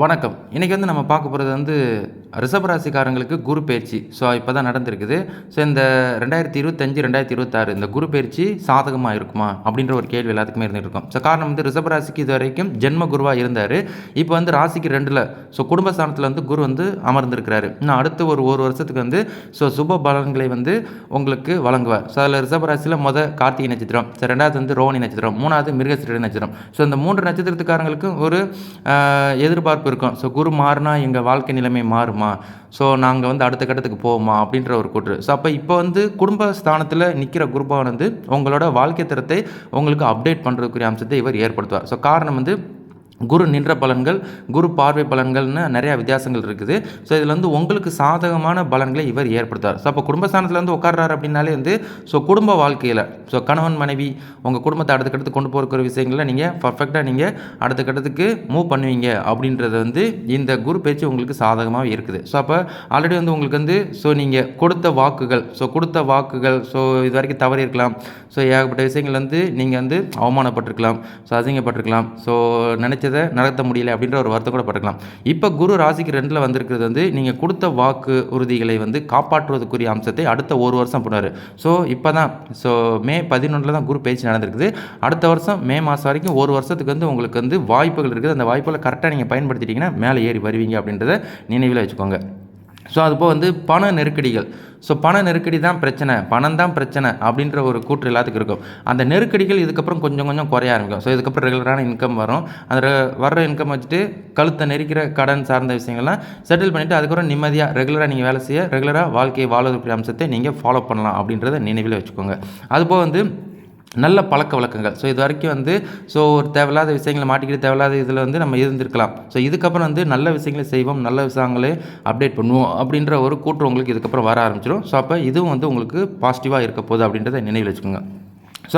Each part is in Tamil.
வணக்கம். இன்னைக்கு நம்ம பார்க்க போறது ரிஷப ராசிக்காரங்களுக்கு குரு பெயர்ச்சி. இப்போ தான் நடந்திருக்குது. இந்த 2025, 2026 இந்த குரு பெயர்ச்சி சாதகமா இருக்குமா? அப்படின்ற ஒரு கேள்வி எல்லாத்துக்குமே இருந்துட்டு இருக்கும். காரணம் ரிஷப ராசிக்கு இதுவரைக்கும் ஜென்ம குருவா இருந்தாரு. இப்போ ராசிக்கு 2ல குடும்பஸ்தானத்துல குரு அமர்ந்திருக்கிறாரு. இன்னும் அடுத்த ஒரு வருஷத்துக்கு சுப பலன்களை உங்களுக்கு வழங்குவார். அதில் ரிஷப ராசியில் கார்த்திகை நட்சத்திரம், 2வது ரோஹிணி நட்சத்திரம், 3வது மிருகசீரிட நட்சத்திரம். இந்த 3 நட்சத்திரத்துக்காரங்களுக்கு ஒரு எதிர்பார்ப்பு இருக்கும். குரு மாறினா எங்கள் வாழ்க்கை நிலைமை மாறுமா, நாங்கள் அடுத்த கட்டத்துக்கு போவோமா அப்படின்ற ஒரு கூற்று. அப்போ இப்போ குடும்பஸ்தானத்தில் நிற்கிற குருபான் உங்களோட வாழ்க்கை தரத்தை உங்களுக்கு அப்டேட் பண்ணுறதுக்குரிய அம்சத்தை இவர் ஏற்படுத்துவார். காரணம் குரு நின்ற பலன்கள், குரு பார்வை பலன்கள்னு நிறையா வித்தியாசங்கள் இருக்குது. இதில் உங்களுக்கு சாதகமான பலன்களை இவர் ஏற்படுத்தார். அப்போ குடும்பஸ்தானத்தில் உட்கார்றாரு அப்படின்னாலே குடும்ப வாழ்க்கையில் கணவன் மனைவி உங்கள் குடும்பத்தை அடுத்த கட்டத்துக்கு கொண்டு போகிற விஷயங்களில் நீங்கள் பர்ஃபெக்டாக நீங்கள் அடுத்த கட்டத்துக்கு மூவ் பண்ணுவீங்க அப்படின்றது இந்த குரு பேச்சு உங்களுக்கு சாதகமாக இருக்குது. அப்போ ஆல்ரெடி உங்களுக்கு நீங்கள் கொடுத்த வாக்குகள் இது வரைக்கும் தவறி இருக்கலாம். ஏகப்பட்ட விஷயங்கள் நீங்கள் அவமானப்பட்டிருக்கலாம், அசிங்கப்பட்டிருக்கலாம், நினச்ச நடத்த முடியல அப்படின்ற ஒரு வருத்தம் கூட பட்டுக்கலாம். இப்போ குரு ராசிக்கு 2ல் வந்திருக்கிறது நீங்கள் கொடுத்த வாக்கு உறுதிகளை காப்பாற்றுவதற்குரிய அம்சத்தை அடுத்த ஒரு வருஷம் பண்ணுவார். இப்போ தான் மே 11 தான் குரு பேச்சு நடந்திருக்குது. அடுத்த வருஷம் மே மாதம் வரைக்கும் ஒரு வருஷத்துக்கு உங்களுக்கு வாய்ப்புகள் இருக்குது. அந்த வாய்ப்புகளை கரெக்டாக நீங்கள் பயன்படுத்திட்டீங்கன்னா மேலே ஏறி வருவீங்க அப்படின்றத நினைவில் வச்சுக்கோங்க. அதுபோல் பண நெருக்கடிகள், பண நெருக்கடி தான் பிரச்சனை, பணம் தான் பிரச்சனை அப்படின்ற ஒரு கூற்று எல்லாத்துக்கும் இருக்கும். அந்த நெருக்கடிகள் இதுக்கப்புறம் கொஞ்சம் கொஞ்சம் குறைய ஆரம்பிக்கும். இதுக்கப்புறம் ரெகுலரான இன்கம் வரும். அந்த வர்ற இன்கம் வச்சுட்டு கழுத்தை நெரிக்கிற கடன் சார்ந்த விஷயங்கள்லாம் செட்டில் பண்ணிவிட்டு அதுக்கப்புறம் நிம்மதியாக ரெகுலராக நீங்கள் வேலை செய்ய, ரெகுலராக வாழ்க்கையை வாழ்வதற்குரிய அம்சத்தை நீங்கள் ஃபாலோ பண்ணலாம் அப்படின்றத நினைவில் வச்சுக்கோங்க. அதுபோல் நல்ல பழக்க வழக்கங்கள், இது வரைக்கும் ஒரு தேவையில்லாத விஷயங்களை மாட்டிக்கிட்டு தேவையில்லாத இதில் நம்ம இருந்திருக்கலாம். இதுக்கப்புறம் நல்ல விஷயங்களை செய்வோம், நல்ல விஷயங்களே அப்டேட் பண்ணுவோம் அப்படின்ற ஒரு கூற்று உங்களுக்கு இதுக்கப்புறம் வர ஆரம்பிச்சிடும். அப்போ இதுவும் உங்களுக்கு பாசிட்டிவாக இருக்க போகுது அப்படின்றத நினைவில் வச்சுக்கோங்க.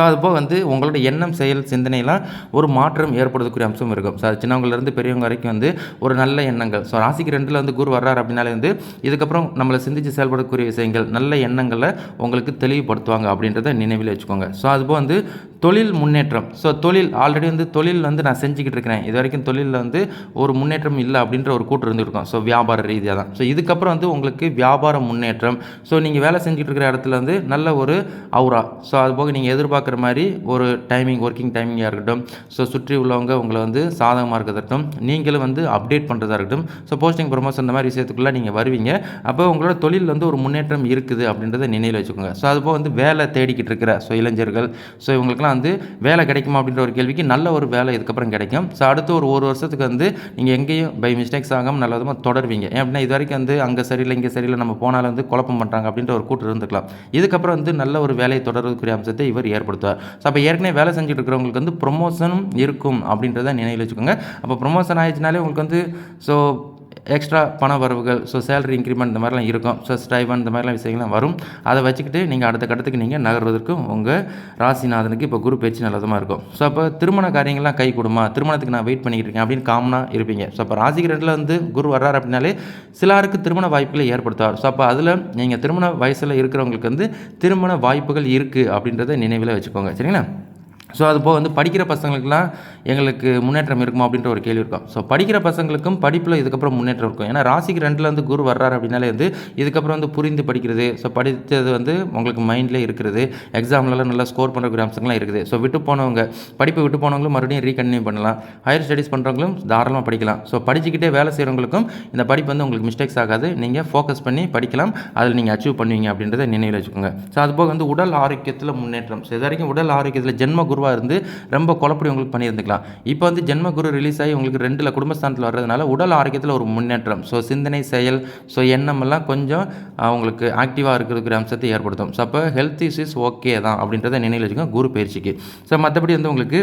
அதுபோல் உங்களோட எண்ணம், செயல், சிந்தனையெல்லாம் ஒரு மாற்றம் ஏற்படுறதுக்குரிய அம்சம் இருக்கும். அது சின்னவங்கலேருந்து பெரியவங்க வரைக்கும் ஒரு நல்ல எண்ணங்கள். ராசிக்கு 2ல் குரு வர்றாரு அப்படின்னாலே இதுக்கப்புறம் நம்மளை சிந்தித்து செயல்படக்கூடிய விஷயங்கள், நல்ல எண்ணங்களை உங்களுக்கு தெளிவுபடுத்துவாங்க அப்படின்றத நினைவில் வச்சுக்கோங்க. அதுபோல் தொழில் முன்னேற்றம். தொழில் ஆல்ரெடி தொழில் நான் செஞ்சுக்கிட்டு இருக்கிறேன், இது வரைக்கும் தொழிலில் ஒரு முன்னேற்றம் இல்லை அப்படின்ற ஒரு கூட்டு இருந்துருக்கும். வியாபார ரீதியாக தான். இதுக்கப்புறம் உங்களுக்கு வியாபார முன்னேற்றம். நீங்கள் வேலை செஞ்சுட்டு இருக்கிற இடத்துல நல்ல ஒரு அவுரா. அதுபோக நீங்கள் எதிர்பார்க்குற மாதிரி ஒரு ஒர்க்கிங் டைமிங்காக இருக்கட்டும், சுற்றி உள்ளவங்க உங்களை சாதகமாக இருக்கிறதாகட்டும், நீங்களும் அப்டேட் பண்ணுறதா இருக்கட்டும், போஸ்டிங் ப்ரொமோஷன் இந்த மாதிரி விஷயத்துக்குள்ளே நீங்கள் வருவீங்க. அப்போ உங்களோட தொழில் ஒரு முன்னேற்றம் இருக்குது அப்படின்றத நினைவில் வச்சுக்கோங்க. அதுபோல் வேலை தேடிக்கிட்டு இருக்கிற இளைஞர்கள், இவங்களுக்குலாம் வேலை கிடைக்குமா அப்படின்ற ஒரு கேள்விக்கு நல்ல ஒரு வேலை இதுக்கப்புறம் கிடைக்கும். அடுத்து ஒரு வருஷத்துக்கு நீங்கள் எங்கேயும் பை மிஸ்டேக்ஸ் ஆகாமல் நல்ல விதமாக தொடருவீங்க. ஏன் அப்படின்னா இது வரைக்கும் அங்கே சரியில்லை இங்கே சரியில்லை நம்ம போனாலும் குழப்பம் பண்ணுறாங்க அப்படின்ற ஒரு கூட்டு இருந்துக்கலாம். இதுக்கப்புறம் நல்ல ஒரு வேலையை தொடர்றதுக்குரிய அம்சத்தை இவர் ஏற்படுத்துவார். அப்போ ஏற்கனவே வேலை செஞ்சுட்டு இருக்கிறவங்களுக்கு ப்ரொமோஷனும் இருக்கும் அப்படின்றத நினைவில் வச்சுக்கோங்க. அப்போ ப்ரொமோஷன் ஆயிடுச்சுனாலே உங்களுக்கு எக்ஸ்ட்ரா பண வரவுகள், சேலரி இன்க்ரிமெண்ட் இந்த மாதிரிலாம் இருக்கும். ஸ்டைபன் இந்த மாதிரிலாம் விஷயங்கள்லாம் வரும். அதை வச்சுக்கிட்டு நீங்கள் அடுத்த கட்டத்துக்கு நீங்கள் நகர்வதற்கும் உங்கள் ராசிநாதனுக்கு இப்போ குரு பேச்சு நல்லதாக இருக்கும். அப்போ திருமண காரியங்கள்லாம் கை கொடுமா, திருமணத்துக்கு நான் வெயிட் பண்ணிக்கிட்டு இருக்கேன் அப்படின்னு காமனாக இருப்பீங்க. அப்போ ராசிக்கு 2ல் குரு வர்றாரு அப்படின்னாலே சிலருக்கு திருமண வாய்ப்புகளை ஏற்படுத்துவார். அப்போ அதில் நீங்கள் திருமண வயசில் இருக்கிறவங்களுக்கு திருமண வாய்ப்புகள் இருக்குது அப்படின்றத நினைவில் வச்சுக்கோங்க. சரிங்களா? அதுபோல் படிக்கிற பசங்களுக்குலாம் எங்களுக்கு முன்னேற்றம் இருக்குமா அப்படின்ற ஒரு கேள்வி இருக்கும். படிக்கிற பசங்களுக்கும் படிப்பில் இதுக்கப்புறம் முன்னேற்றம் இருக்கும். ஏன்னா ராசிக்கு 2ல் குரு வர்றாரு அப்படின்னாலே இதுக்கப்புறம் புரிந்து படிக்கிறது, படித்தது உங்களுக்கு மைண்டில் இருக்கிறது, எக்ஸாம்லலாம் நல்லா ஸ்கோர் பண்ணுற அம்சங்கள்லாம் இருக்குது. விட்டு விட்டு போனவங்களும் மறுபடியும் ரீகண்டினியூ பண்ணலாம். ஹையர் ஸ்டடீஸ் பண்ணுறவங்களும் தாராளமாக படிக்கலாம். படிச்சுக்கிட்டே வேலை செய்கிறவங்களுக்கும் இந்த படிப்பு உங்களுக்கு மிஸ்டேக்ஸ் ஆகாது. நீங்கள் ஃபோக்கஸ் பண்ணி படிக்கலாம், அதில் நீங்கள் அச்சீவ் பண்ணுவீங்க அப்படின்றத நினைவில் வச்சுக்கோங்க. அதுபோக உடல் ஆரோக்கியத்தில் முன்னேற்றம். இது வரைக்கும் உடல் ஆரோக்கியத்தில் ஜென்ம குரு இருந்து ரொம்ப குழப்படி உங்களுக்கு பண்ணியிருந்துக்கலாம். இப்போ ஜென்ம குரு ரிலீஸ் ஆகி உங்களுக்கு 2ல் குடும்பஸ்தானத்தில் வர்றதுனால உடல் ஆரோக்கியத்தில் ஒரு முன்னேற்றம், சிந்தனை, செயல், எண்ணம் எல்லாம் கொஞ்சம் உங்களுக்கு ஆக்டிவாக இருக்கிறதுக்கு அம்சத்தை ஏற்படுத்தும். அப்போ ஹெல்த் இஷ்யூஸ் ஓகே தான் அப்படின்றத நினைவில் வச்சுக்கோங்க குரு பயிற்சிக்கு. மற்றபடி உங்களுக்கு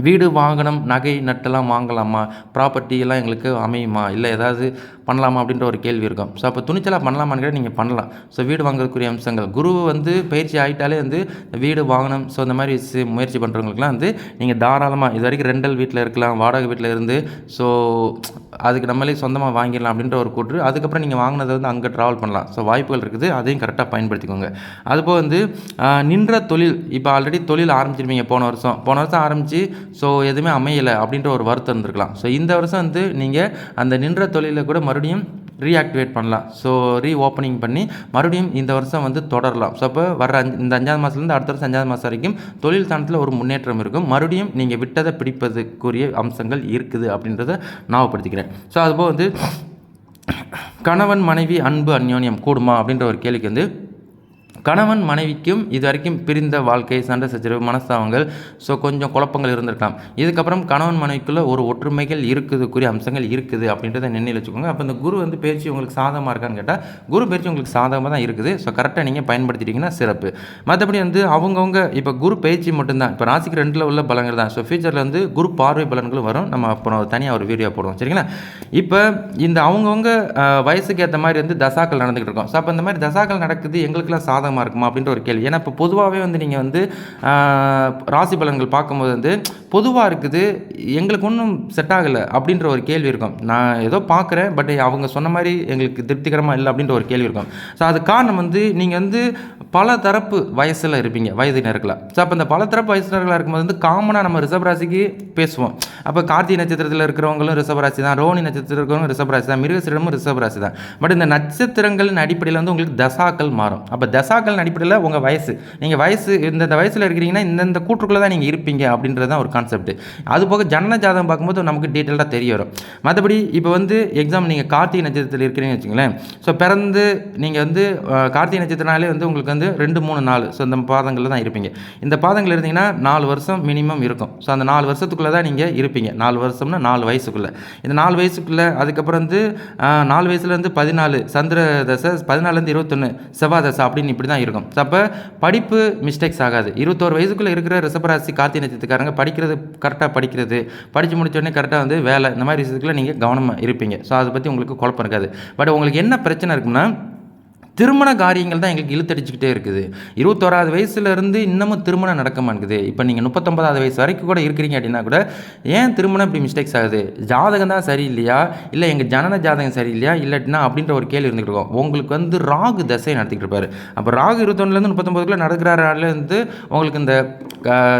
வீடு, வாகனம், நகை நட்டெல்லாம் வாங்கலாமா, ப்ராப்பர்ட்டி எல்லாம் எங்களுக்கு அமையுமா, இல்லை ஏதாவது பண்ணலாமா அப்படின்ற ஒரு கேள்வி இருக்கும். அப்போ துணிச்சலாக பண்ணலாமான்னு நீங்கள் பண்ணலாம். வீடு வாங்குறதுக்குரிய அம்சங்கள் குரு பயிற்சி ஆகிட்டாலே வீடு, வாகனம், இந்த மாதிரி முயற்சி பண்ணுறவங்களுக்குலாம் நீங்கள் தாராளமாக இது வரைக்கும் ரெண்டல் வீட்டில் இருக்கலாம், வாடகை வீட்டில் இருந்து அதுக்கு நம்மளே சொந்தமாக வாங்கிடலாம் அப்படின்ற ஒரு கூற்று. அதுக்கப்புறம் நீங்கள் வாங்கினதை அங்கே ட்ராவல் பண்ணலாம். வாய்ப்புகள் இருக்குது, அதையும் கரெக்டாக பயன்படுத்திக்கோங்க. அதுபோல் நின்ற தொழில், இப்போ ஆல்ரெடி தொழில் ஆரம்பிச்சிருப்பீங்க போன வருஷம் ஆரம்பித்து ஸோ எதுவுமே அமையலை அப்படின்ற ஒரு வருத்தம் இருந்திருக்கலாம். ஸோ இந்த வருஷம் வந்து நீங்கள் அந்த நின்ற தொழிலை கூட மறுபடியும் ரீஆக்டிவேட் பண்ணலாம். ஸோ ரீஓப்பனிங் பண்ணி மறுபடியும் இந்த வருஷம் வந்து தொடரலாம். ஸோ அப்போ வர இந்த 5ஆவது மாதத்துலேருந்து அடுத்த வருஷம் 5ஆவது மாதம் வரைக்கும் தொழில் தானத்தில் ஒரு முன்னேற்றம் இருக்கும். மறுபடியும் நீங்கள் விட்டதை பிடிப்பதுக்குரிய அம்சங்கள் இருக்குது அப்படின்றத ஞாபகப்படுத்திக்கிறேன். ஸோ அதுபோல் வந்து கணவன் மனைவி அன்பு அந்யோன்யம் கூடுமா அப்படின்ற ஒரு கேள்விக்கு வந்து கணவன் மனைவிக்கும் இது வரைக்கும் பிரிந்த வாழ்க்கை, சண்டை சச்சரவு, மனஸ்தாபங்கள், ஸோ கொஞ்சம் குழப்பங்கள் இருந்திருக்கலாம். இதுக்கப்புறம் கணவன் மனைவிக்குள்ளே ஒரு ஒற்றுமைகள் இருக்குதுக்குரிய அம்சங்கள் இருக்குது அப்படின்றத நினைவில் வச்சுக்கோங்க. அப்போ இந்த குரு வந்து பயிற்சி உங்களுக்கு சாதகமாக இருக்கான்னு கேட்டால் குரு பயிற்சி உங்களுக்கு சாதகமாக தான் இருக்குது. ஸோ கரெக்டாக நீங்கள் பயன்படுத்திட்டீங்கன்னா சிறப்பு. மற்றபடி வந்து அவங்கவுங்க இப்போ குரு பயிற்சி மட்டும்தான், இப்போ ராசிக்கு 2ல் உள்ள பலங்கள் தான். ஸோ ஃபியூச்சரில் வந்து குரு பார்வை பலன்களும் வரும். நம்ம அப்புறம் தனியாக ஒரு வீடியோ போடுவோம், சரிங்களா? இப்போ இந்த அவங்கவுங்க வயசுக்கு ஏற்ற மாதிரி வந்து தசாக்கள் நடந்துகிட்டு இருக்கோம். ஸோ அப்போ இந்த மாதிரி தசாக்கள் நடக்குது எங்களுக்குலாம் சாதகமாக இருக்குமா அப்படின்ற ஒரு கேள்வி. ஏன்னா இப்போ பொதுவாகவே வந்து நீங்கள் வந்து ராசி பலன்கள் பார்க்கும்போது வந்து பொதுவாக இருக்குது, எங்களுக்கு ஒன்றும் செட் ஆகலை அப்படின்ற ஒரு கேள்வி இருக்கும். நான் ஏதோ பார்க்குறேன், பட் அவங்க சொன்ன மாதிரி எங்களுக்கு திருப்திகரமாக இல்லை அப்படின்ற ஒரு கேள்வி இருக்கும். ஸோ அது காரணம் வந்து நீங்கள் வந்து பல தரப்பு வயசில் இருப்பீங்க, வயதினர்களாக. ஸோ அப்போ இந்த பல தரப்பு வயசினர்களாக இருக்கும்போது வந்து காமனாக நம்ம ரிஷபராசிக்கு பேசுவோம். அப்போ கார்த்திகை நட்சத்திரத்தில் இருக்கிறவங்களும் ரிஷபராசி தான், ரோஹிணி நட்சத்திரத்தில் இருக்கிறவங்க ரிஷபராசி தான், மிருகசீரிடமும் ரிஷபராசி தான். பட் இந்த நட்சத்திரங்களின் அடிப்படையில் வந்து உங்களுக்கு தசாக்கள் மாறும். அப்போ தசாக்கள் அடிப்படையில் உங்கள் வயசு, நீங்கள் வயசு இந்த வயசில் இருக்கிறீங்கன்னா இந்த கூற்றுக்குள்ளே தான் நீங்கள் இருப்பீங்க அப்படின்றது தான் ஒரு கான்செப்ட். அது போக ஜனன ஜாதகம் பார்க்கும்போது நமக்கு டீட்டெயிலாக தெரிய வரும். மற்றபடி இப்போ வந்து எக்ஸாம் நீங்கள் கார்த்திகை நட்சத்திரத்தில் இருக்கிறீங்கன்னு வச்சுங்களேன். ஸோ பிறந்து நீங்கள் வந்து கார்த்திகை நட்சத்திரனாலே வந்து உங்களுக்கு வந்து 2, 3, 4 ஸோ இந்த பாதங்களில் தான் இருப்பீங்க. இந்த பாதங்கள் இருந்தீங்கன்னா 4 வருஷம் மினிமம் இருக்கும். ஸோ அந்த 4 வருஷத்துக்குள்ளே தான் நீங்கள் இருப்பீங்க. 4 வருஷம்னா 4 வயசுக்குள்ளே. இந்த 4 வயசுக்குள்ளே அதுக்கப்புறம் வந்து 4 வயசுலேருந்து 14 சந்திர தசை, 14லேருந்து 21 செவ்வாய் தசை அப்படின்னு இப்படி தான் இருக்கும். ஸோ அப்போ படிப்பு மிஸ்டேக்ஸ் ஆகாது. 21 வயசுக்குள்ளே இருக்கிற ரிஷபராசி கார்த்திகை நட்சத்திரக்காரங்க படிக்கிறது கரெக்டாக படிக்கிறது, படித்து முடிச்சோடனே கரெக்டாக வந்து வேலை, இந்த மாதிரி விஷயத்துக்குள்ள நீங்கள் கவனமாக இருப்பீங்க. ஸோ அதை பற்றி உங்களுக்கு குழப்பம் இருக்காது. பட் உங்களுக்கு என்ன பிரச்சனை இருக்குன்னா திருமண காரியங்கள் தான் எங்களுக்கு இழுத்தடிச்சுக்கிட்டே இருக்குது. 21வது வயசுலேருந்து இன்னமும் திருமணம் நடக்க மாட்டேங்குது. இப்போ நீங்கள் 39வது வயசு வரைக்கும் கூட இருக்கிறீங்க அப்படின்னா கூட ஏன் திருமணம் இப்படி மிஸ்டேக்ஸ் ஆகுது? ஜாதகம் தான் சரியில்லையா, இல்லை எங்கள் ஜனன ஜாதகம் சரியில்லையா, இல்லாட்டினா அப்படின்ற ஒரு கேள்வி இருந்துகிட்டு இருக்கோம். உங்களுக்கு வந்து ராகு தசை நடத்திக்கிட்டு இருப்பார். அப்போ ராகு 21லேருந்து 39க்குள்ளே நடக்கிறாருலேருந்து உங்களுக்கு இந்த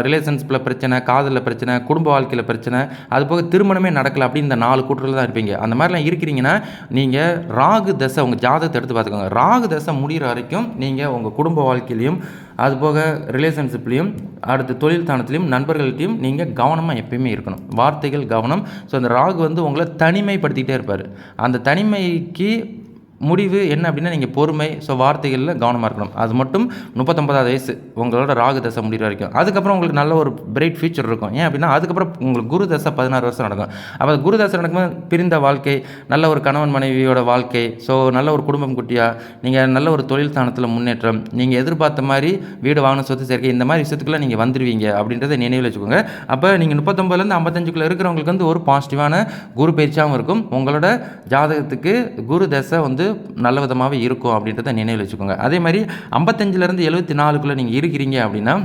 ரிலேஷன்ஷிப்பில் பிரச்சனை, காதலில் பிரச்சனை, குடும்ப வாழ்க்கையில் பிரச்சனை, அது போக திருமணமே நடக்கலை அப்படின்னு இந்த 4 கூட்டத்தில் தான் இருப்பீங்க. அந்த மாதிரிலாம் இருக்கிறீங்கன்னா நீங்கள் ராகு தசை உங்கள் ஜாதகத்தை எடுத்து பார்த்துக்கோங்க. ராகு தசை முடிகிற வரைக்கும் நீங்கள் உங்கள் குடும்ப வாழ்க்கையிலையும் அதுபோக ரிலேஷன்ஷிப்லேயும் அடுத்து தொழில் தானத்திலையும் நண்பர்கள்ட்டையும் நீங்கள் கவனமாக எப்பயுமே இருக்கணும். வார்த்தைகள் கவனம். ஸோ அந்த ராகு வந்து உங்களை தனிமைப்படுத்திக்கிட்டே இருப்பார். அந்த தனிமைக்கு முடிவு என்ன அப்படின்னா நீங்கள் பொறுமை, ஸோ வார்த்தைகளில் கவனமாக இருக்கணும். அது மட்டும் 39வது வயசு உங்களோட ராகு தசை முடிகிற வரைக்கும். அதுக்கப்புறம் உங்களுக்கு நல்ல ஒரு பிரைட் ஃபியூச்சர் இருக்கும். ஏன் அப்படின்னா அதுக்கப்புறம் உங்களுக்கு குரு தசை 16 வருஷம் நடக்கும். அப்போ குரு தசை நடக்கும்போது பிரிந்த வாழ்க்கை, நல்ல ஒரு கணவன் மனைவியோட வாழ்க்கை, ஸோ நல்ல ஒரு குடும்பம் குட்டியாக நீங்கள் நல்ல ஒரு தொழில் ஸ்தானத்தில் முன்னேற்றம், நீங்கள் எதிர்பார்த்த மாதிரி வீடு வாங்கின சொத்து சேர்க்கை, இந்த மாதிரி விஷயத்துக்குள்ளே நீங்கள் வந்துடுவீங்க அப்படின்றத நினைவில் வச்சுக்கோங்க. அப்போ நீங்கள் 39லேருந்து 55க்குள்ளே இருக்கிறவங்களுக்கு வந்து ஒரு பாசிட்டிவான குரு பயிற்சியாகவும் இருக்கும். உங்களோட ஜாதகத்துக்கு குரு தசை வந்து நல்ல விதமாகவே இருக்கும் அப்படின்றத நினைவில் வச்சுக்கோங்க. அதே மாதிரி 55லேருந்து 74க்குள்ளே நீங்கள் இருக்கிறீங்க அப்படின்னா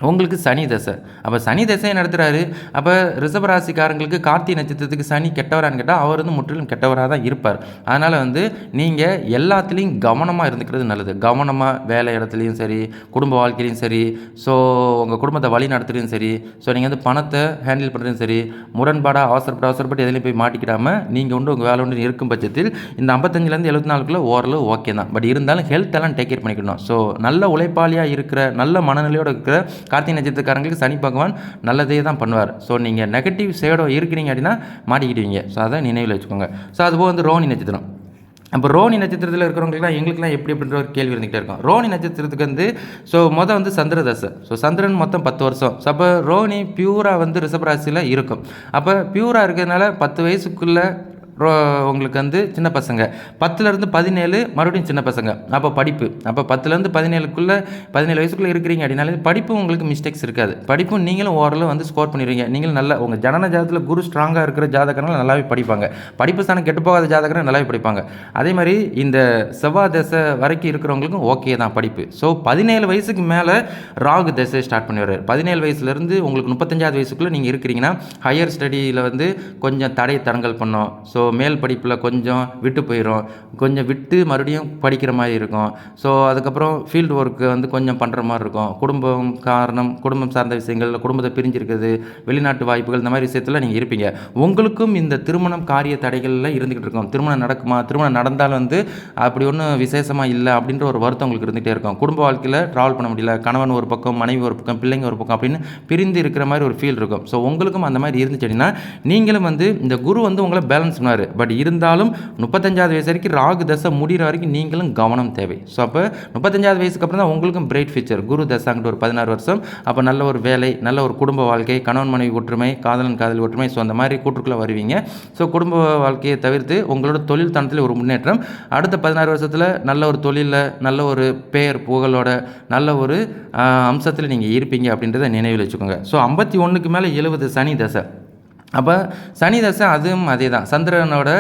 உங்களுக்கு சனி தசை. அப்போ சனி தசையை நடத்துகிறாரு. அப்போ ரிஷபராசிக்காரங்களுக்கு கார்த்திகை நட்சத்திரத்துக்கு சனி கெட்டவரான்னு கேட்டால் அவர் வந்து முற்றிலும் கெட்டவராக தான் இருப்பார். அதனால் வந்து நீங்கள் எல்லாத்துலேயும் கவனமாக இருந்துக்கிறது நல்லது. கவனமாக வேலை இடத்துலையும் சரி, குடும்ப வாழ்க்கையிலையும் சரி, ஸோ உங்கள் குடும்பத்தை வழி நடத்துலையும் சரி, ஸோ நீங்கள் வந்து பணத்தை ஹேண்டில் பண்ணுறதும் சரி, முரண்பாடாக அவசரப்பட்டு எதுலையும் போய் மாட்டிக்கிடாமல் நீங்கள் உண்டு உங்கள் வேலை உண்டு இருக்கும் பட்சத்தில் இந்த 55லேருந்து 74க்குள்ளே ஓரளவு ஓகே தான். பட் இருந்தாலும் ஹெல்த் எல்லாம் டேக் கேர் பண்ணிக்கணும். ஸோ நல்ல உழைப்பாளியாக இருக்கிற, நல்ல மனநிலையோடு இருக்கிற கார்த்திகை நட்சத்திரக்காரங்களுக்கு சனி பகவான் நல்லதே தான் பண்ணுவார். ஸோ நீங்கள் நெகட்டிவ் சைடோ இருக்கிறீங்க அப்படின்னா மாட்டிக்கிடுவீங்க. ஸோ அதை நினைவில் வச்சுக்கோங்க. ஸோ அதுபோல் வந்து ரோஹிணி நட்சத்திரம். அப்போ ரோஹிணி நட்சத்திரத்தில் இருக்கிறவங்களுக்குலாம் எங்களுக்குலாம் எப்படி அப்படின்ற ஒரு கேள்வி இருந்துகிட்டே இருக்கும். ரோஹிணி நட்சத்திரத்துக்கு வந்து ஸோ வந்து சந்திர தசை. ஸோ சந்திரன் மொத்தம் 10 வருஷம். ஸோ அப்போ ரோஹிணி பியூராக வந்து ரிஷபராசியில் இருக்கும். அப்போ பியூராக இருக்கிறதுனால 10 வயசுக்குள்ளே உங்களுக்கு வந்து சின்ன பசங்க, 10லேருந்து 17 மறுபடியும் சின்ன பசங்க. அப்போ படிப்பு, அப்போ 10லேருந்து 17 வயசுக்குள்ளே இருக்கிறீங்க அப்படின்னாலே படிப்பு உங்களுக்கு மிஸ்டேக்ஸ் இருக்காது. படிப்பும் நீங்களும் ஓரளவு வந்து ஸ்கோர் பண்ணிடுவீங்க. நீங்களும் நல்லா உங்கள் ஜனன ஜாதகத்தில் குரு ஸ்ட்ராங்காக இருக்கிற ஜாதகங்கள் நல்லாவே படிப்பாங்க. படிப்பு ஸ்தானம் கெட்டு போகாத ஜாதகங்கள் நல்லாவே படிப்பாங்க. அதே மாதிரி இந்த செவ்வாய் தசை வரைக்கும் இருக்கிறவங்களுக்கும் ஓகே தான் படிப்பு. ஸோ 17 வயசுக்கு மேலே ராகு தசை ஸ்டார்ட் பண்ணி வர்றாரு. 17 வயசுலேருந்து உங்களுக்கு 35வது வயசுக்குள்ளே நீங்கள் இருக்கிறீங்கன்னா ஹையர் ஸ்டடியில் வந்து கொஞ்சம் தடங்கல் பண்ணோம். ஸோ மேல் படிப்பில் கொஞ்சம் விட்டு போயிடும், கொஞ்சம் விட்டு மறுபடியும் படிக்கிற மாதிரி இருக்கும். ஸோ அதுக்கப்புறம் ஃபீல்டு ஒர்க்கு வந்து கொஞ்சம் பண்ணுற மாதிரி இருக்கும். குடும்பம் சார்ந்த விஷயங்கள், குடும்பத்தை பிரிஞ்சிருக்கிறது, வெளிநாட்டு வாய்ப்புகள், இந்த மாதிரி விஷயத்தில் நீங்கள் இருப்பீங்க. உங்களுக்கும் இந்த திருமணம் காரிய தடைகளில் இருந்துக்கிட்டு இருக்கும். திருமணம் நடக்குமா, திருமணம் நடந்தாலும் வந்து அப்படி ஒன்றும் விசேஷமாக இல்லை அப்படின்ற ஒரு வருத்தம் உங்களுக்கு இருந்துகிட்டே இருக்கும். குடும்ப வாழ்க்கையில் ட்ராவல் பண்ண முடியல, கணவன் ஒரு பக்கம், மனைவி ஒரு பக்கம், பிள்ளைங்க ஒரு பக்கம் அப்படின்னு பிரிந்து இருக்கிற மாதிரி ஒரு ஃபீல் இருக்கும். ஸோ உங்களுக்கும் அந்த மாதிரி இருந்துச்சு அப்படின்னா நீங்களும் வந்து இந்த குரு வந்து உங்களை பேலன்ஸ் பண்ணார். பட் இருந்தாலும் 35வது வயசு வரைக்கும் ராகு தசை முடிகிற வரைக்கும் நீங்களும் கவனம் தேவை. ஸோ அப்போ 35வது வயசுக்கு அப்புறம் தான் உங்களுக்கும் பிரைட் ஃபியூச்சர். குரு தசாங்கிட்ட ஒரு 16 வருஷம், அப்போ நல்ல ஒரு வேலை, நல்ல ஒரு குடும்ப வாழ்க்கை, கணவன் மனைவி ஒற்றுமை, காதல் ஒற்றுமை, ஸோ அந்த மாதிரி கூற்றுக்குள்ளே வருவீங்க. ஸோ குடும்ப வாழ்க்கையை தவிர்த்து உங்களோட தொழில் தனத்தில் ஒரு முன்னேற்றம், அடுத்த 16 வருஷத்தில் நல்ல ஒரு தொழிலில் நல்ல ஒரு பெயர் புகழோட நல்ல ஒரு அம்சத்தில் நீங்கள் இருப்பீங்க அப்படின்றத நினைவில் வச்சுக்கோங்க. ஸோ 51க்கு மேலே 70 சனி தசை. அப்போ சனி தசை அதுவும் அதே தான். சந்திரனோட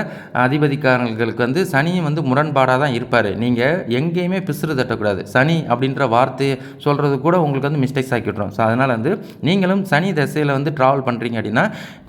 அதிபதிக்காரங்களுக்கு வந்து சனியும் வந்து முரண்பாடாக தான் இருப்பார். நீங்கள் எங்கேயுமே பிசுறு தட்டக்கூடாது. சனி அப்படின்ற வார்த்தையை சொல்கிறது கூட உங்களுக்கு வந்து மிஸ்டேக்ஸ் ஆக்கி விட்ரும். ஸோ அதனால் வந்து நீங்களும் சனி தசையில் வந்து ட்ராவல் பண்ணுறீங்க அப்படின்னா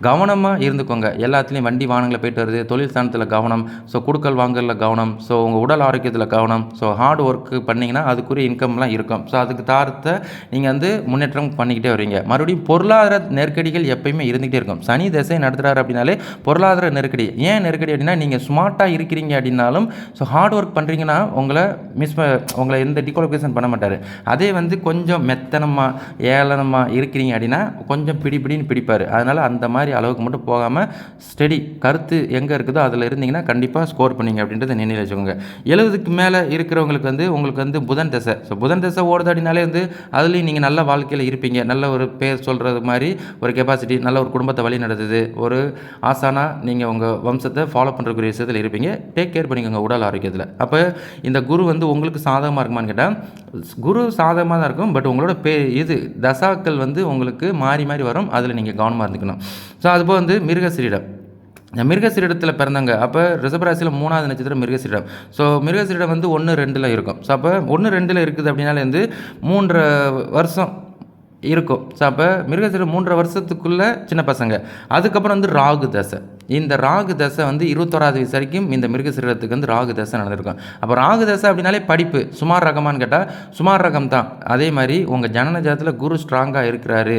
கவனமாக இருந்துக்கோங்க. எல்லாத்துலேயும் வண்டி வாகனங்களை போய்ட்டு வருது, தொழில் ஸ்தானத்தில் கவனம், ஸோ கொடுக்கல் வாங்கலில் கவனம், ஸோ உங்கள் உடல் ஆரோக்கியத்தில் கவனம், ஸோ ஹார்ட் ஒர்க்கு பண்ணிங்கன்னா அதுக்குரிய இன்கம்லாம் இருக்கும். ஸோ அதுக்கு தாரத்தை நீங்கள் வந்து முன்னேற்றம் பண்ணிக்கிட்டே வருவீங்க. மறுபடியும் பொருளாதார நெருக்கடிகள் எப்பயுமே இருந்துகிட்டே இருக்கும். சனி தசை நடத்துகிறாரு அப்படின்னாலே பொருளாதார நெருக்கடி. ஏன் நெருக்கடி அப்படின்னா நீங்கள் ஸ்மார்ட்டாக இருக்கிறீங்க அப்படின்னாலும் ஸோ ஹார்ட் ஒர்க் பண்ணுறீங்கன்னா உங்களை எந்த டிகுவாலிஃபிகேஷன் பண்ண மாட்டார். அதே வந்து கொஞ்சம் மெத்தனமாக ஏளனமாக இருக்கிறீங்க அப்படின்னா கொஞ்சம் பிடின்னு பிடிப்பார். அதனால் அந்த மாதிரி அளவுக்கு மட்டும் போகாமல் ஸ்டடி கருத்து எங்கே இருக்குதோ அதில் இருந்தீங்கன்னா கண்டிப்பாக ஸ்கோர் பண்ணிங்க அப்படின்றத நினைவில் வச்சுக்கோங்க. 70க்கு மேலே இருக்கிறவங்களுக்கு வந்து உங்களுக்கு வந்து புதன் தசை. ஸோ புதன் தசை ஓடுது அப்படின்னாலே வந்து அதுலேயும் நீங்கள் நல்ல வாழ்க்கையில் இருப்பீங்க. நல்ல ஒரு பேர் சொல்கிறது மாதிரி ஒரு கெப்பாசிட்டி, நல்ல ஒரு குடும்பத்தை வழி நடத்துது, ஒரு ஆசானா நீங்கள் உங்கள் வம்சத்தை ஃபாலோ பண்ணுறக்கூடிய விஷயத்தில் இருப்பீங்க. டேக் கேர் பண்ணிக்கோங்க உடல் ஆரோக்கியத்தில். அப்போ இந்த குரு வந்து உங்களுக்கு சாதகமாக இருக்குமான்னு கேட்டால் குரு சாதகமாக தான் இருக்கும். பட் உங்களோட தசாக்கள் வந்து உங்களுக்கு மாறி வரும். அதில் நீங்கள் கவனமாக இருந்துக்கணும். ஸோ அதுபோல் வந்து மிருகசீரிடம். மிருகசீரிடத்தில் பிறந்தாங்க. அப்போ ரிஷபராசியில் 3வது நட்சத்திரம் மிருகசீரிடம். ஸோ மிருகசீரிடம் வந்து 1-2 இருக்கும். ஸோ அப்போ 1-2 இருக்குது அப்படின்னாலே வந்து 3 வருஷம் இருக்கும். ஸோ அப்போ மிருகசீரிடம் 3 வருஷத்துக்குள்ளே சின்ன பசங்க. அதுக்கப்புறம் வந்து ராகு தசை. இந்த ராகு தசை வந்து 21வது வயசு வரைக்கும் இந்த மிருகசீரிடத்துக்கு வந்து ராகு தசை நடந்திருக்கும். அப்போ ராகு தசை அப்படின்னாலே படிப்பு சுமார் ரகமானு கேட்டால் சுமார் ரகம் தான். அதே மாதிரி உங்கள் ஜனன ஜாதத்தில் குரு ஸ்ட்ராங்காக இருக்கிறாரு,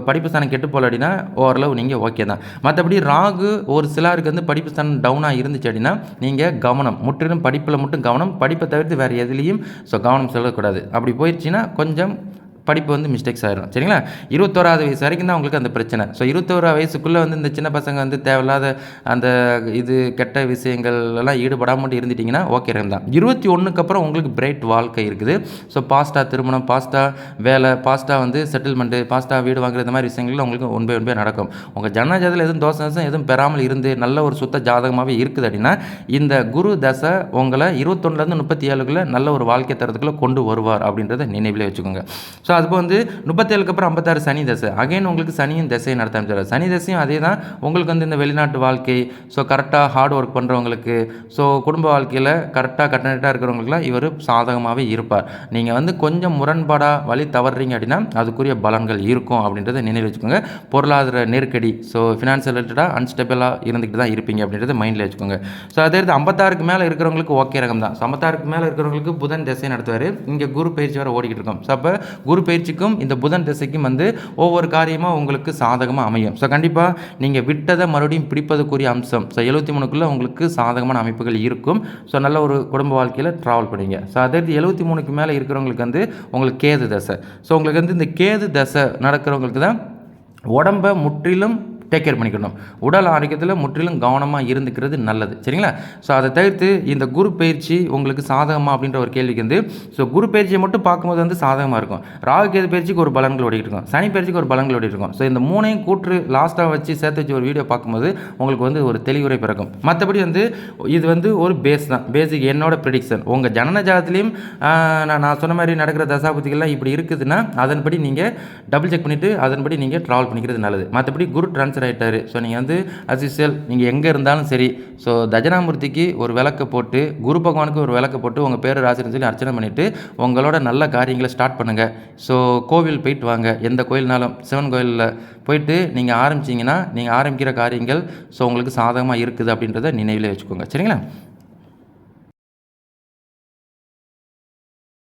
படிப்பு ஸ்தானம் கெட்டு போகல அப்படின்னா ஓரளவு நீங்கள் ஓகே தான். மற்றபடி ராகு ஒரு சிலருக்கு வந்து படிப்பு ஸ்தானம் டவுனாக இருந்துச்சு அப்படின்னா நீங்கள் கவனம், முற்றிலும் படிப்பில் மட்டும் கவனம், படிப்பை தவிர்த்து வேறு எதுலேயும் கவனம் செல்லக்கூடாது. அப்படி போயிடுச்சுன்னா கொஞ்சம் படிப்பு வந்து மிஸ்டேக்ஸ் ஆகிடும். சரிங்களா? 21வது வயசு வரைக்கும் தான் உங்களுக்கு அந்த பிரச்சனை. ஸோ 21 வயசுக்குள்ளே வந்து இந்த சின்ன பசங்க வந்து தேவையில்லாத அந்த கெட்ட விஷயங்கள் எல்லாம் ஈடுபடாமல் இருந்துட்டிங்கன்னா ஓகே தான். 21க்கு அப்புறம் உங்களுக்கு பிரைட் வாழ்க்கை இருக்குது. ஸோ பாஸ்ட்டாக திருமணம், பாஸ்ட்டாக வேலை, பாஸ்ட்டாக வந்து செட்டில்மெண்ட்டு, பாஸ்ட்டாக வீடு வாங்குற இந்த மாதிரி விஷயங்கள் உங்களுக்கு ஒன் பை நடக்கும். உங்கள் ஜனஜாதத்தில் எதுவும் தோசை எதுவும் பெறாமல் இருந்து நல்ல ஒரு சுத்த ஜாதகமாகவே இருக்குது அப்படின்னா இந்த குரு தசை உங்களை 21லேருந்து 37க்குள்ளே நல்ல ஒரு வாழ்க்கை தரத்துக்குள்ளே கொண்டு வருவார் அப்படின்றத நினைவிலே வச்சுக்கோங்க. ஸோ அதுபோல் வந்து 37க்கு அப்புறம் 56 சனி தசை. அகைன் உங்களுக்கு சனியும் தசையை நடத்த ஆரம்பிச்சார். சனி தசையும் அதே தான். உங்களுக்கு வந்து இந்த வெளிநாட்டு வாழ்க்கை, ஸோ கரெக்டாக ஹார்ட் ஒர்க் பண்ணுறவங்களுக்கு, ஸோ குடும்ப வாழ்க்கையில் கரெக்டாக கட்டணட்டாக இருக்கிறவங்களுக்குலாம் இவர் சாதகமாகவே இருப்பார். நீங்கள் வந்து கொஞ்சம் முரண்பாடாக வழி தவறுறீங்க அப்படின்னா அதுக்குரிய பலன்கள் இருக்கும் அப்படின்றத நினைவு வச்சுக்கோங்க. பொருளாதார நெருக்கடி, ஸோ ஃபினான்ஷியல் ரிலேட்டடாக அன்ஸ்டேபிளாக இருந்துக்கிட்டு தான் இருப்பீங்க அப்படின்றத மைண்டில் வச்சுக்கோங்க. ஸோ அதே 56க்கு மேலே இருக்கிறவங்களுக்கு ஓகே ரகம் தான். ஸோ 56க்கு மேலே இருக்கிறவங்களுக்கு புதன் தசை நடத்துவார். இங்கே குரு பயிற்சி வர ஓடிக்கிட்டு இருக்கோம். ஸோ அப்போ குரு பயிற்சிக்கும் இந்த புதன் திசைக்கும் வந்து ஒவ்வொரு காரியமாக உங்களுக்கு சாதகமாக அமையும். ஸோ கண்டிப்பாக நீங்கள் விட்டதை மறுபடியும் பிடிப்பதுக்குரிய அம்சம். ஸோ 73க்குள்ளே உங்களுக்கு சாதகமான அமைப்புகள் இருக்கும். ஸோ நல்ல ஒரு குடும்ப வாழ்க்கையில் ட்ராவல் பண்ணிங்க. ஸோ அதே 73க்கு மேலே இருக்கிறவங்களுக்கு வந்து உங்களுக்கு கேது தசை. ஸோ உங்களுக்கு வந்து இந்த கேது தசை நடக்கிறவங்களுக்கு தான் உடம்பை முற்றிலும் டேக் கேர் பண்ணிக்கணும். உடல் ஆரோக்கியத்தில் முற்றிலும் கவனமாக இருந்துக்கிறது நல்லது. சரிங்களா? ஸோ அதை தவிர்த்து இந்த குரு பயிற்சி உங்களுக்கு சாதகமாக அப்படின்ற ஒரு கேள்விக்கு வந்து ஸோ குரு பயிற்சியை மட்டும் பார்க்கும்போது வந்து சாதகமாக இருக்கும். ராகு கேது பயிற்சிக்கு ஒரு பலன்கள் ஓடிட்டு இருக்கும், சனி பயிற்சிக்கு ஒரு பலன்கள் ஓடிட்டு இருக்கும். ஸோ இந்த மூணையும் கூற்று லாஸ்ட்டாக வச்சு சேர்த்து வச்சு ஒரு வீடியோ பார்க்கும்போது உங்களுக்கு வந்து ஒரு தெளிவுரை பிறக்கும். மற்றபடி வந்து இது வந்து ஒரு பேஸ் தான், பேசிக் என்னோட ப்ரெடிக்ஷன். உங்கள் ஜனன ஜாதத்துலேயும் நான் சொன்ன மாதிரி நடக்கிற தசாபதிகள்லாம் இப்படி இருக்குதுன்னா அதன்படி நீங்கள் டபுள் செக் பண்ணிவிட்டு அதன்படி நீங்கள் ட்ராவல் பண்ணிக்கிறது நல்லது. மற்றபடி குரு ட்ரான்ஸ்ஃபர் ஆகிட்டார். ஸோ நீங்கள் வந்து அஸ் யூசுவல் நீங்கள் எங்கே இருந்தாலும் சரி, ஸோ தட்சிணாமூர்த்திக்கு ஒரு விளக்கை போட்டு, குரு பகவானுக்கு ஒரு விளக்கை போட்டு, உங்கள் பேர் ராசின்னு சொல்லி அர்ச்சனை பண்ணிவிட்டு உங்களோட நல்ல காரியங்களை ஸ்டார்ட் பண்ணுங்கள். ஸோ கோவில் போயிட்டு வாங்க. எந்த கோயில்னாலும் சிவன் கோயிலில் போயிட்டு நீங்கள் ஆரம்பிச்சிங்கன்னா, நீங்கள் ஆரம்பிக்கிற காரியங்கள் ஸோ உங்களுக்கு சாதகமாக இருக்குது அப்படின்றத நினைவிலே வச்சுக்கோங்க. சரிங்களா?